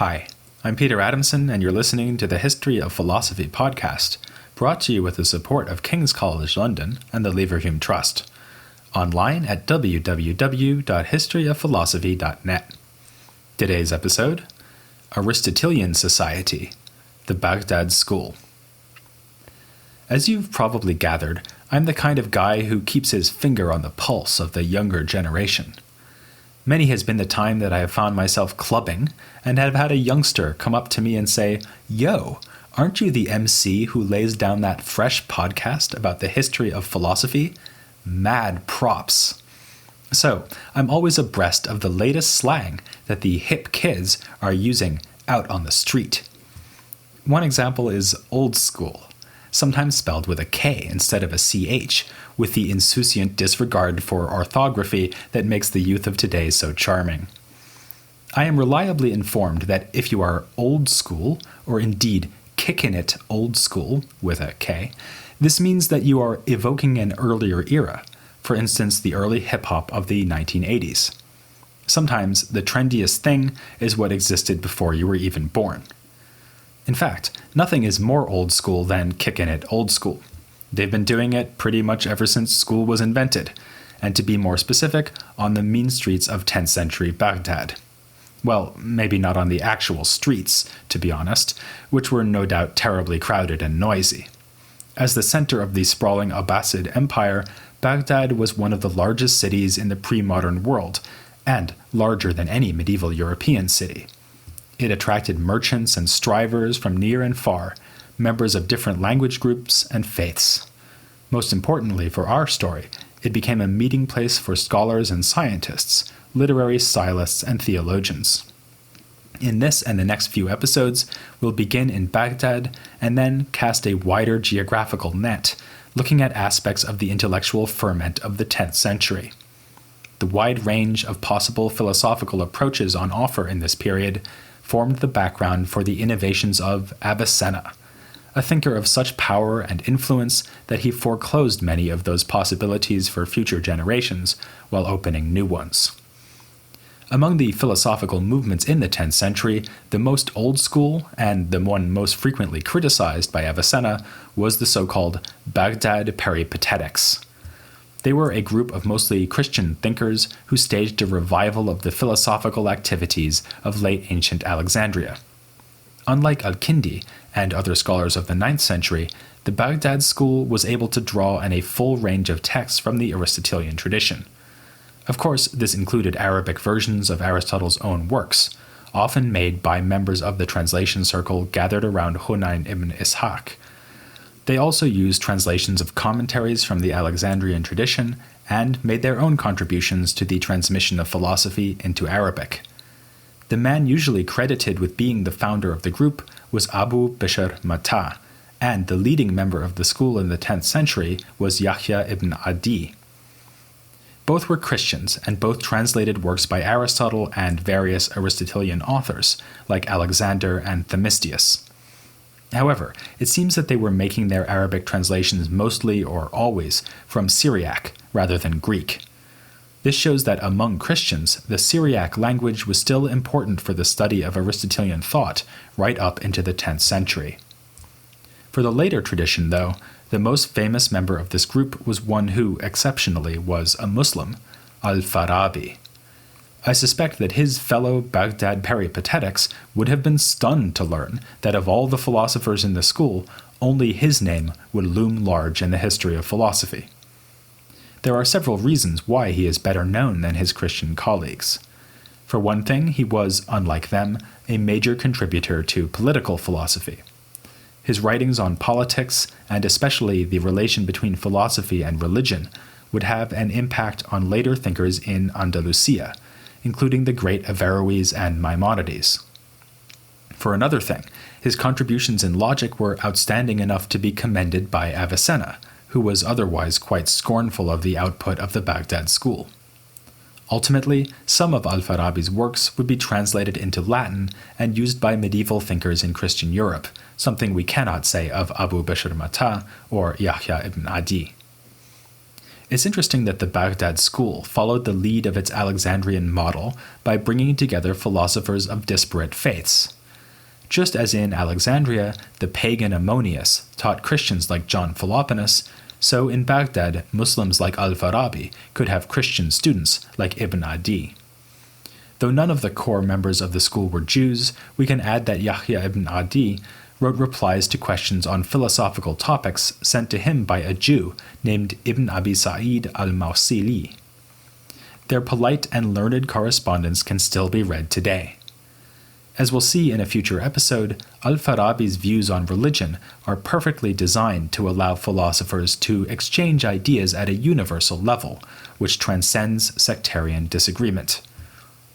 Hi, I'm Peter Adamson, and you're listening to the History of Philosophy podcast, brought to you with the support of King's College London and the Leverhulme Trust, online at www.historyofphilosophy.net. Today's episode, Aristotelian Society, the Baghdad School. As you've probably gathered, I'm the kind of guy who keeps his finger on the pulse of the younger generation. Many has been the time that I have found myself clubbing and have had a youngster come up to me and say, "Yo, aren't you the MC who lays down that fresh podcast about the history of philosophy? Mad props." So, I'm always abreast of the latest slang that the hip kids are using out on the street. One example is old school, sometimes spelled with a K instead of a CH, with the insouciant disregard for orthography that makes the youth of today so charming. I am reliably informed that if you are old school, or indeed kickin' it old school with a K, this means that you are evoking an earlier era, for instance the early hip-hop of the 1980s. Sometimes the trendiest thing is what existed before you were even born. In fact, nothing is more old school than kickin' it old school. They've been doing it pretty much ever since school was invented, and to be more specific, on the mean streets of 10th century Baghdad. Well, maybe not on the actual streets, to be honest, which were no doubt terribly crowded and noisy. As the center of the sprawling Abbasid Empire, Baghdad was one of the largest cities in the pre-modern world, and larger than any medieval European city. It attracted merchants and strivers from near and far, members of different language groups and faiths. Most importantly for our story, it became a meeting place for scholars and scientists, literary stylists and theologians. In this and the next few episodes, we'll begin in Baghdad and then cast a wider geographical net, looking at aspects of the intellectual ferment of the 10th century. The wide range of possible philosophical approaches on offer in this period formed the background for the innovations of Avicenna, a thinker of such power and influence that he foreclosed many of those possibilities for future generations while opening new ones. Among the philosophical movements in the 10th century, the most old school, and the one most frequently criticized by Avicenna, was the so-called Baghdad Peripatetics. They were a group of mostly Christian thinkers who staged a revival of the philosophical activities of late ancient Alexandria. Unlike Al-Kindi and other scholars of the 9th century, the Baghdad school was able to draw on a full range of texts from the Aristotelian tradition. Of course, this included Arabic versions of Aristotle's own works, often made by members of the translation circle gathered around Hunayn ibn Ishaq. They also used translations of commentaries from the Alexandrian tradition and made their own contributions to the transmission of philosophy into Arabic. The man usually credited with being the founder of the group was Abu Bishr Mata, and the leading member of the school in the 10th century was Yahya ibn Adi. Both were Christians, and both translated works by Aristotle and various Aristotelian authors, like Alexander and Themistius. However, it seems that they were making their Arabic translations mostly or always from Syriac rather than Greek. This shows that among Christians, the Syriac language was still important for the study of Aristotelian thought right up into the 10th century. For the later tradition, though, the most famous member of this group was one who, exceptionally, was a Muslim, Farabi. I suspect that his fellow Baghdad Peripatetics would have been stunned to learn that of all the philosophers in the school, only his name would loom large in the history of philosophy. There are several reasons why he is better known than his Christian colleagues. For one thing, he was, unlike them, a major contributor to political philosophy. His writings on politics, and especially the relation between philosophy and religion, would have an impact on later thinkers in Andalusia, including the great Averroes and Maimonides. For another thing, his contributions in logic were outstanding enough to be commended by Avicenna, who was otherwise quite scornful of the output of the Baghdad school. Ultimately, some of Al-Farabi's works would be translated into Latin and used by medieval thinkers in Christian Europe, something we cannot say of Abu Bishr Mata or Yahya ibn Adi. It's interesting that the Baghdad school followed the lead of its Alexandrian model by bringing together philosophers of disparate faiths. Just as in Alexandria, the pagan Ammonius taught Christians like John Philoponus, so in Baghdad, Muslims like Al-Farabi could have Christian students like Ibn Adi. Though none of the core members of the school were Jews, we can add that Yahya ibn Adi wrote replies to questions on philosophical topics sent to him by a Jew named Ibn Abi Sa'id al-Mawsili. Their polite and learned correspondence can still be read today. As we'll see in a future episode, Al-Farabi's views on religion are perfectly designed to allow philosophers to exchange ideas at a universal level, which transcends sectarian disagreement.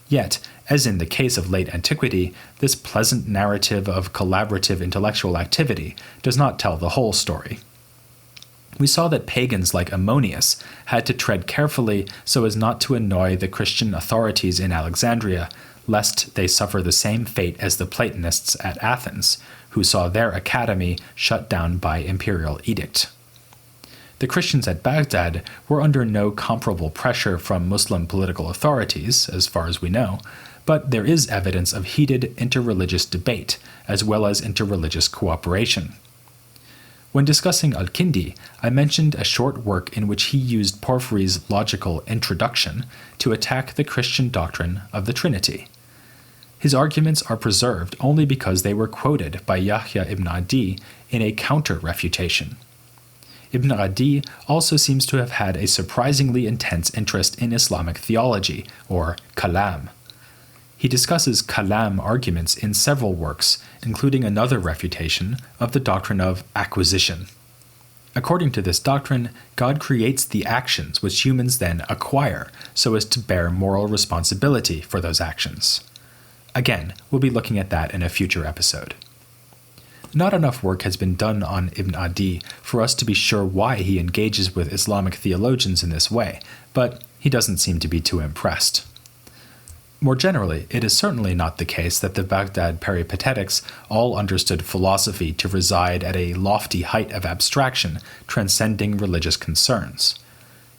Yet, as in the case of late antiquity, this pleasant narrative of collaborative intellectual activity does not tell the whole story. We saw that pagans like Ammonius had to tread carefully so as not to annoy the Christian authorities in Alexandria, lest they suffer the same fate as the Platonists at Athens, who saw their academy shut down by imperial edict. The Christians at Baghdad were under no comparable pressure from Muslim political authorities, as far as we know, but there is evidence of heated interreligious debate, as well as interreligious cooperation. When discussing Al-Kindi, I mentioned a short work in which he used Porphyry's logical introduction to attack the Christian doctrine of the Trinity. His arguments are preserved only because they were quoted by Yahya ibn Adi in a counter-refutation. Ibn Adi also seems to have had a surprisingly intense interest in Islamic theology, or kalam. He discusses kalam arguments in several works, including another refutation of the doctrine of acquisition. According to this doctrine, God creates the actions which humans then acquire so as to bear moral responsibility for those actions. Again, we'll be looking at that in a future episode. Not enough work has been done on Ibn Adi for us to be sure why he engages with Islamic theologians in this way, but he doesn't seem to be too impressed. More generally, it is certainly not the case that the Baghdad Peripatetics all understood philosophy to reside at a lofty height of abstraction transcending religious concerns.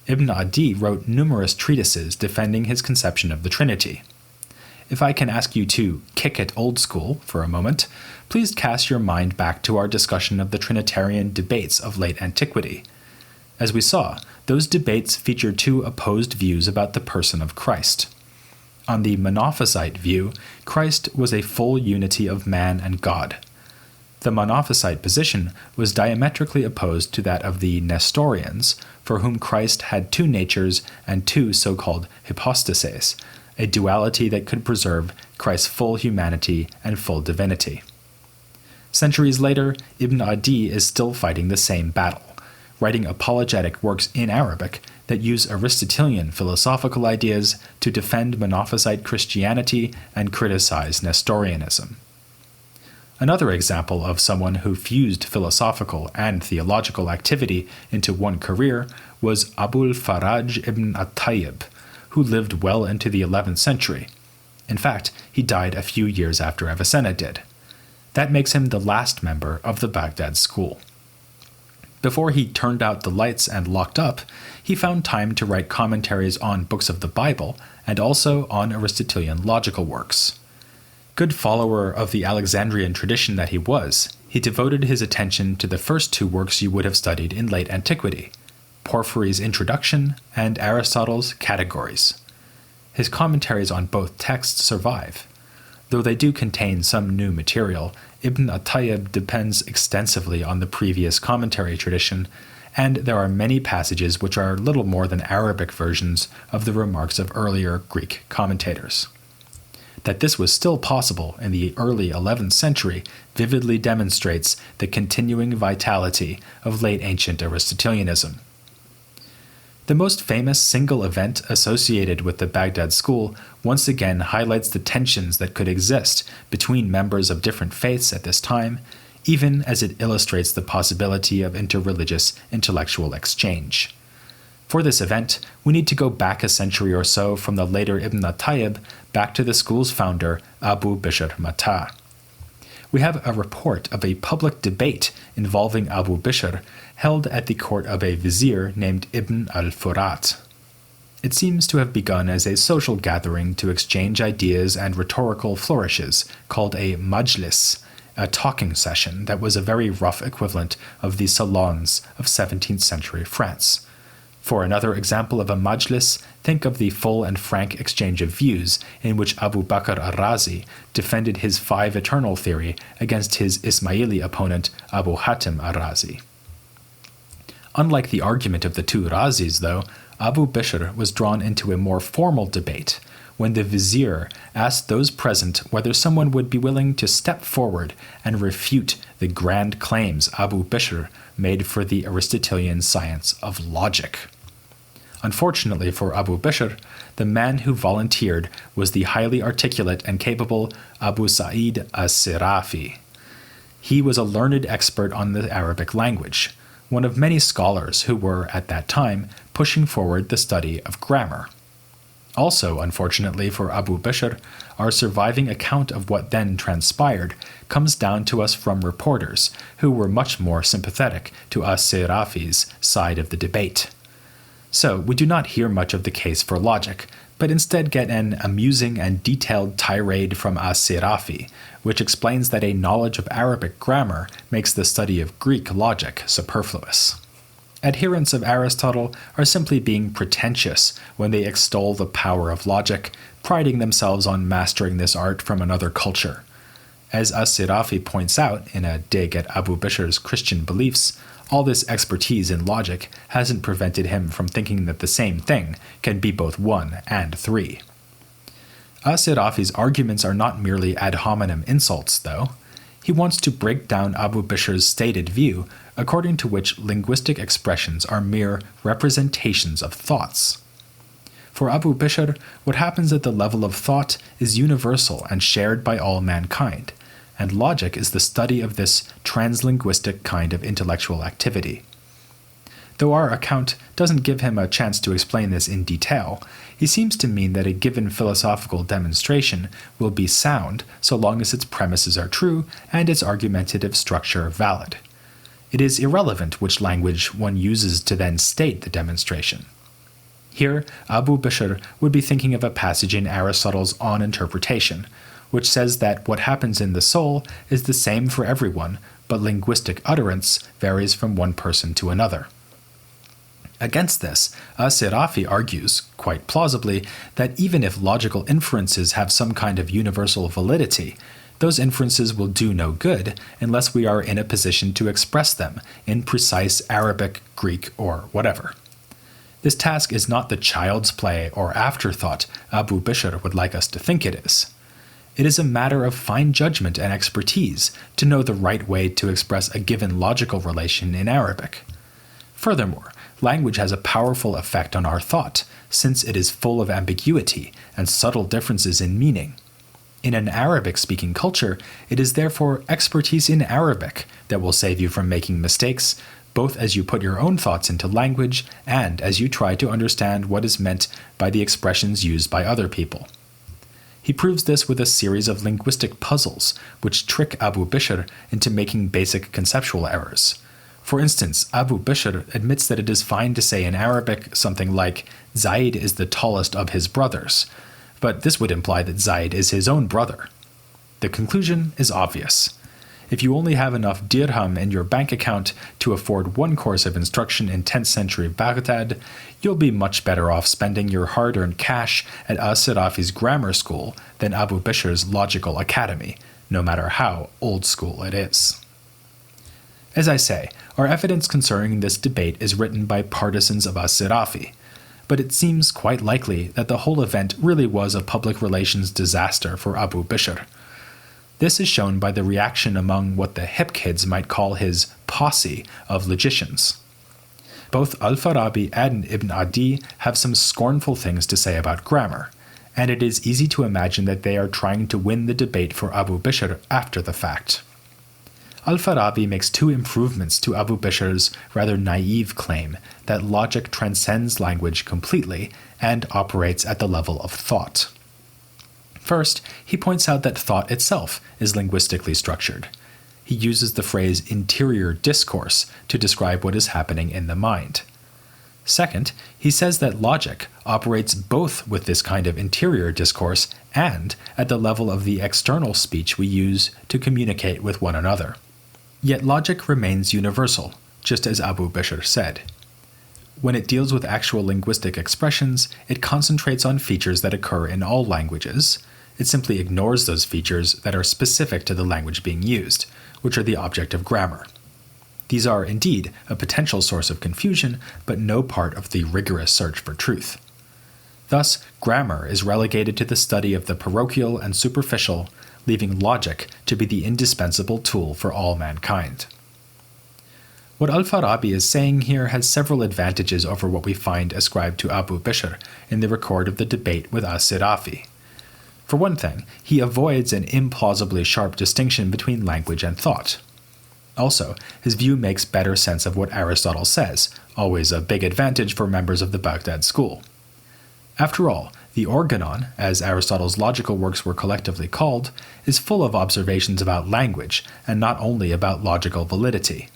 Ibn Adi wrote numerous treatises defending his conception of the Trinity. If I can ask you to kick it old school for a moment, please cast your mind back to our discussion of the Trinitarian debates of late antiquity. As we saw, those debates featured two opposed views about the person of Christ. On the Monophysite view, Christ was a full unity of man and God. The Monophysite position was diametrically opposed to that of the Nestorians, for whom Christ had two natures and two so-called hypostases, a duality that could preserve Christ's full humanity and full divinity. Centuries later, Ibn Adi is still fighting the same battle, writing apologetic works in Arabic that use Aristotelian philosophical ideas to defend Monophysite Christianity and criticize Nestorianism. Another example of someone who fused philosophical and theological activity into one career was Abul Faraj ibn at-Tayyib, who lived well into the 11th century. In fact, he died a few years after Avicenna did. That makes him the last member of the Baghdad school. Before he turned out the lights and locked up, he found time to write commentaries on books of the Bible and also on Aristotelian logical works. Good follower of the Alexandrian tradition that he was, he devoted his attention to the first two works you would have studied in late antiquity, Porphyry's Introduction and Aristotle's Categories. His commentaries on both texts survive. Though they do contain some new material, Ibn at-Tayyib depends extensively on the previous commentary tradition, and there are many passages which are little more than Arabic versions of the remarks of earlier Greek commentators. That this was still possible in the early 11th century vividly demonstrates the continuing vitality of late ancient Aristotelianism. The most famous single event associated with the Baghdad school once again highlights the tensions that could exist between members of different faiths at this time, even as it illustrates the possibility of interreligious intellectual exchange. For this event, we need to go back a century or so from the later Ibn at-Tayyib back to the school's founder, Abu Bishr Matah. we have a report of a public debate involving Abu Bishr held at the court of a vizier named Ibn al-Furat. It seems to have begun as a social gathering to exchange ideas and rhetorical flourishes called a majlis, a talking session that was a very rough equivalent of the salons of 17th century France. For another example of a majlis, think of the full and frank exchange of views in which Abu Bakr al-Razi defended his five eternal theory against his Ismaili opponent Abu Hatim al-Razi. Unlike the argument of the two Razis, though, Abu Bishr was drawn into a more formal debate when the vizier asked those present whether someone would be willing to step forward and refute the grand claims Abu Bishr made for the Aristotelian science of logic. Unfortunately for Abu Bishr, the man who volunteered was the highly articulate and capable Abu Sa'id as-Sirafi. He was a learned expert on the Arabic language, one of many scholars who were, at that time, pushing forward the study of grammar. Also, unfortunately for Abu Bishr, our surviving account of what then transpired comes down to us from reporters who were much more sympathetic to as-Sirafi's side of the debate. So, we do not hear much of the case for logic, but instead get an amusing and detailed tirade from as-Sirafi, which explains that a knowledge of Arabic grammar makes the study of Greek logic superfluous. Adherents of Aristotle are simply being pretentious when they extol the power of logic, priding themselves on mastering this art from another culture. As as-Sirafi points out in a dig at Abu Bishr's Christian beliefs, all this expertise in logic hasn't prevented him from thinking that the same thing can be both 1 and 3. As-Sirafi's arguments are not merely ad hominem insults, though. He wants to break down Abu Bishr's stated view, according to which linguistic expressions are mere representations of thoughts. For Abu Bishr, what happens at the level of thought is universal and shared by all mankind, and logic is the study of this translinguistic kind of intellectual activity. Though our account doesn't give him a chance to explain this in detail, he seems to mean that a given philosophical demonstration will be sound so long as its premises are true and its argumentative structure valid. It is irrelevant which language one uses to then state the demonstration. Here, Abu Bishr would be thinking of a passage in Aristotle's On Interpretation, which says that what happens in the soul is the same for everyone, but linguistic utterance varies from one person to another. Against this, as-Sirafi argues, quite plausibly, that even if logical inferences have some kind of universal validity, those inferences will do no good unless we are in a position to express them in precise Arabic, Greek, or whatever. This task is not the child's play or afterthought Abu Bishr would like us to think it is. It is a matter of fine judgment and expertise to know the right way to express a given logical relation in Arabic. Furthermore, language has a powerful effect on our thought, since it is full of ambiguity and subtle differences in meaning. In an Arabic-speaking culture, it is therefore expertise in Arabic that will save you from making mistakes, both as you put your own thoughts into language and as you try to understand what is meant by the expressions used by other people. He proves this with a series of linguistic puzzles, which trick Abu Bishr into making basic conceptual errors. For instance, Abu Bishr admits that it is fine to say in Arabic something like, Zayd is the tallest of his brothers, but this would imply that Zayd is his own brother. The conclusion is obvious. If you only have enough dirham in your bank account to afford one course of instruction in 10th century Baghdad, you'll be much better off spending your hard-earned cash at as-Sirafi's grammar school than Abu Bishr's logical academy, no matter how old school it is. As I say, our evidence concerning this debate is written by partisans of as-Sirafi, but it seems quite likely that the whole event really was a public relations disaster for Abu Bishr. This is shown by the reaction among what the hip kids might call his posse of logicians. Both Al-Farabi and Ibn Adi have some scornful things to say about grammar, and it is easy to imagine that they are trying to win the debate for Abu Bishr after the fact. Al-Farabi makes two improvements to Abu Bishr's rather naive claim that logic transcends language completely and operates at the level of thought. First, he points out that thought itself is linguistically structured. He uses the phrase interior discourse to describe what is happening in the mind. Second, he says that logic operates both with this kind of interior discourse and at the level of the external speech we use to communicate with one another. Yet logic remains universal, just as Abu Bishr said. When it deals with actual linguistic expressions, it concentrates on features that occur in all languages. It simply ignores those features that are specific to the language being used, which are the object of grammar. These are indeed a potential source of confusion, but no part of the rigorous search for truth. Thus, grammar is relegated to the study of the parochial and superficial, leaving logic to be the indispensable tool for all mankind. What Al-Farabi is saying here has several advantages over what we find ascribed to Abu Bishr in the record of the debate with As-Sirafi. For one thing, he avoids an implausibly sharp distinction between language and thought. Also, his view makes better sense of what Aristotle says, always a big advantage for members of the Baghdad school. After all, the Organon, as Aristotle's logical works were collectively called, is full of observations about language, and not only about logical validity.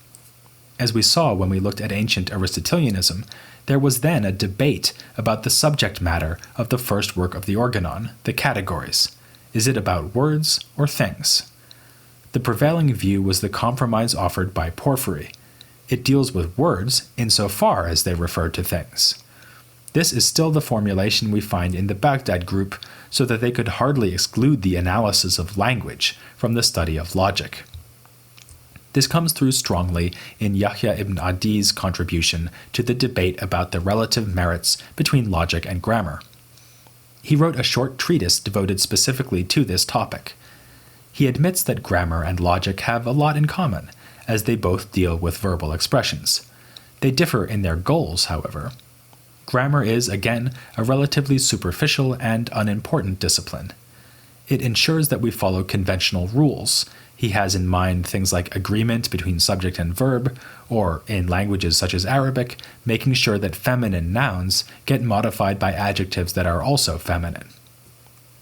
As we saw when we looked at ancient Aristotelianism, there was then a debate about the subject matter of the first work of the Organon, the Categories. Is it about words or things? The prevailing view was the compromise offered by Porphyry. It deals with words insofar as they refer to things. This is still the formulation we find in the Baghdad group, so that they could hardly exclude the analysis of language from the study of logic. This comes through strongly in Yahya ibn Adi's contribution to the debate about the relative merits between logic and grammar. He wrote a short treatise devoted specifically to this topic. He admits that grammar and logic have a lot in common, as they both deal with verbal expressions. They differ in their goals, however. Grammar is, again, a relatively superficial and unimportant discipline. It ensures that we follow conventional rules. He has in mind things like agreement between subject and verb, or, in languages such as Arabic, making sure that feminine nouns get modified by adjectives that are also feminine.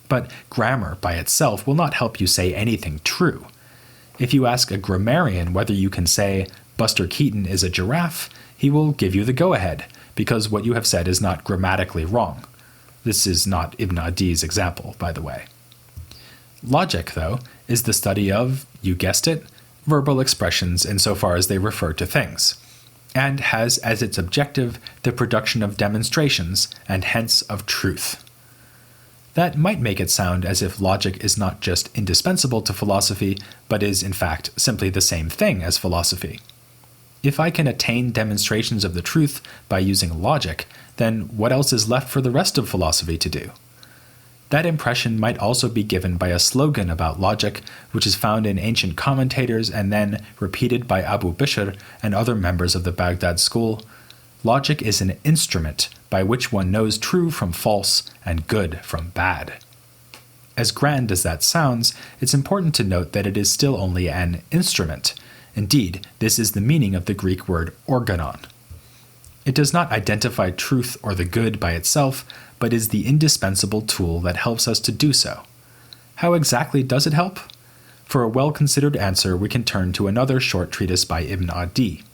But grammar by itself will not help you say anything true. If you ask a grammarian whether you can say, Buster Keaton is a giraffe, he will give you the go-ahead, because what you have said is not grammatically wrong. This is not Ibn Adi's example, by the way. Logic, though, is the study of, you guessed it, verbal expressions insofar as they refer to things, and has as its objective the production of demonstrations, and hence of truth. That might make it sound as if logic is not just indispensable to philosophy, but is in fact simply the same thing as philosophy. If I can attain demonstrations of the truth by using logic, then what else is left for the rest of philosophy to do? That impression might also be given by a slogan about logic, which is found in ancient commentators and then repeated by Abu Bishr and other members of the Baghdad school. Logic is an instrument by which one knows true from false and good from bad. As grand as that sounds, it's important to note that it is still only an instrument. Indeed, this is the meaning of the Greek word organon. It does not identify truth or the good by itself, but is the indispensable tool that helps us to do so. How exactly does it help? For a well-considered answer, we can turn to another short treatise by Ibn Adi.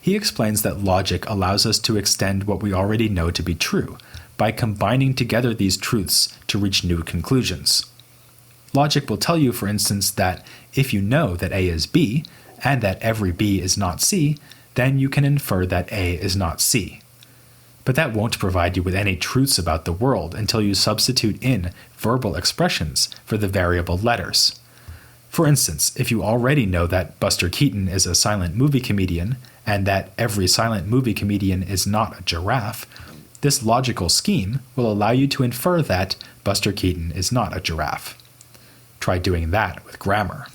He explains that logic allows us to extend what we already know to be true, by combining together these truths to reach new conclusions. Logic will tell you, for instance, that if you know that A is B, and that every B is not C, then you can infer that A is not C. But that won't provide you with any truths about the world until you substitute in verbal expressions for the variable letters. For instance, if you already know that Buster Keaton is a silent movie comedian, and that every silent movie comedian is not a giraffe, this logical scheme will allow you to infer that Buster Keaton is not a giraffe. Try doing that with grammar.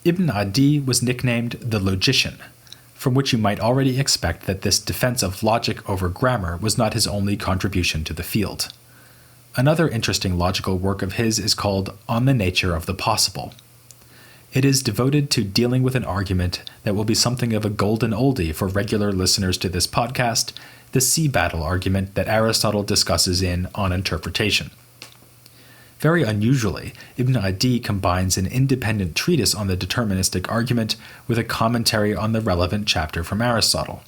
Ibn Adi was nicknamed the logician, from which you might already expect that this defense of logic over grammar was not his only contribution to the field. Another interesting logical work of his is called On the Nature of the Possible. It is devoted to dealing with an argument that will be something of a golden oldie for regular listeners to this podcast, the sea battle argument that Aristotle discusses in On Interpretation. Very unusually, Ibn Adi combines an independent treatise on the deterministic argument with a commentary on the relevant chapter from Aristotle.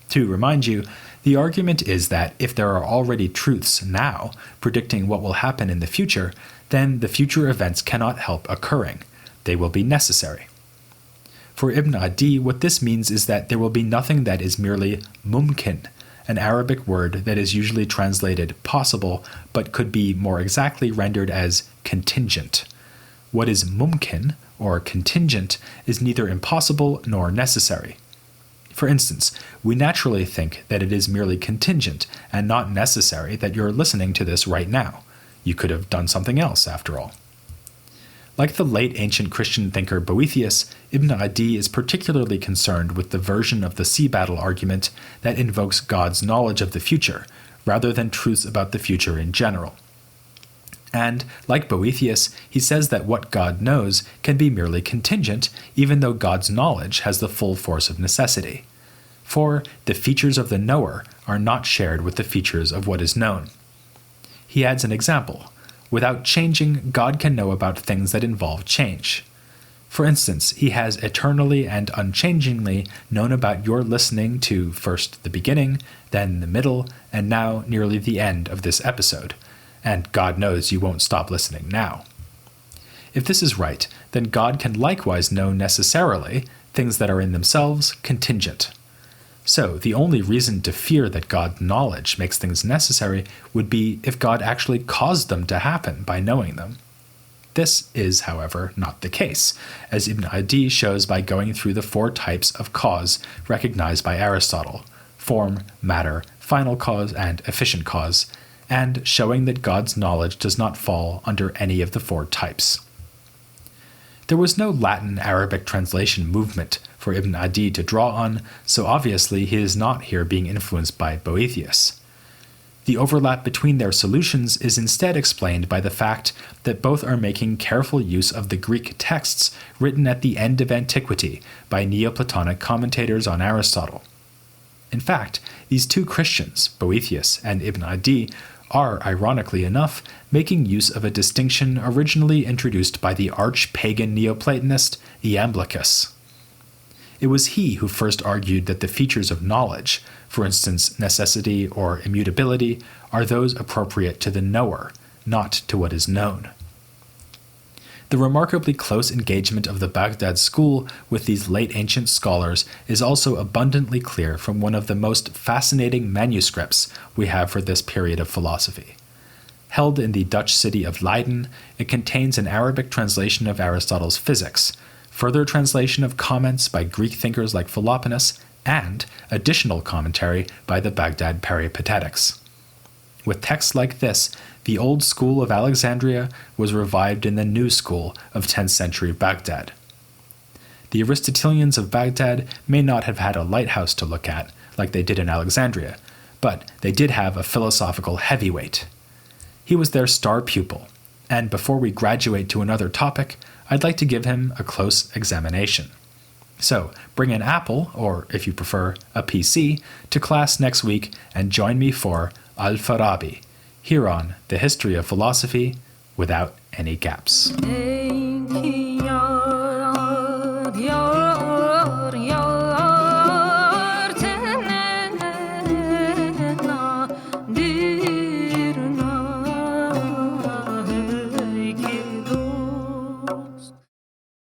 To remind you, the argument is that if there are already truths now predicting what will happen in the future, then the future events cannot help occurring. They will be necessary. For Ibn Adi, what this means is that there will be nothing that is merely mumkin, an Arabic word that is usually translated possible, but could be more exactly rendered as contingent. What is mumkin, or contingent, is neither impossible nor necessary. For instance, we naturally think that it is merely contingent and not necessary that you're listening to this right now. You could have done something else, after all. Like the late ancient Christian thinker Boethius, Ibn Adi is particularly concerned with the version of the sea battle argument that invokes God's knowledge of the future, rather than truths about the future in general. And, like Boethius, he says that what God knows can be merely contingent, even though God's knowledge has the full force of necessity. For the features of the knower are not shared with the features of what is known. He adds an example. Without changing, God can know about things that involve change. For instance, he has eternally and unchangingly known about your listening to first the beginning, then the middle, and now nearly the end of this episode. And God knows you won't stop listening now. If this is right, then God can likewise know necessarily things that are in themselves contingent. So, the only reason to fear that God's knowledge makes things necessary would be if God actually caused them to happen by knowing them. This is, however, not the case, as Ibn Adi shows by going through the 4 types of cause recognized by Aristotle: form, matter, final cause, and efficient cause, and showing that God's knowledge does not fall under any of the 4 types. There was no Latin-Arabic translation movement for Ibn Adi to draw on, so obviously he is not here being influenced by Boethius. The overlap between their solutions is instead explained by the fact that both are making careful use of the Greek texts written at the end of Antiquity by Neoplatonic commentators on Aristotle. In fact, these 2 Christians, Boethius and Ibn Adi, are, ironically enough, making use of a distinction originally introduced by the arch-pagan Neoplatonist Iamblichus. It was he who first argued that the features of knowledge, for instance necessity or immutability, are those appropriate to the knower, not to what is known. The remarkably close engagement of the Baghdad school with these late ancient scholars is also abundantly clear from one of the most fascinating manuscripts we have for this period of philosophy. Held in the Dutch city of Leiden, it contains an Arabic translation of Aristotle's Physics, further translation of comments by Greek thinkers like Philoponus, and additional commentary by the Baghdad Peripatetics. With texts like this, the old school of Alexandria was revived in the new school of 10th century Baghdad. The Aristotelians of Baghdad may not have had a lighthouse to look at, like they did in Alexandria, but they did have a philosophical heavyweight. He was their star pupil, and before we graduate to another topic, I'd like to give him a close examination. So, bring an Apple, or if you prefer, a PC, to class next week and join me for Farabi, here on The History of Philosophy Without Any Gaps.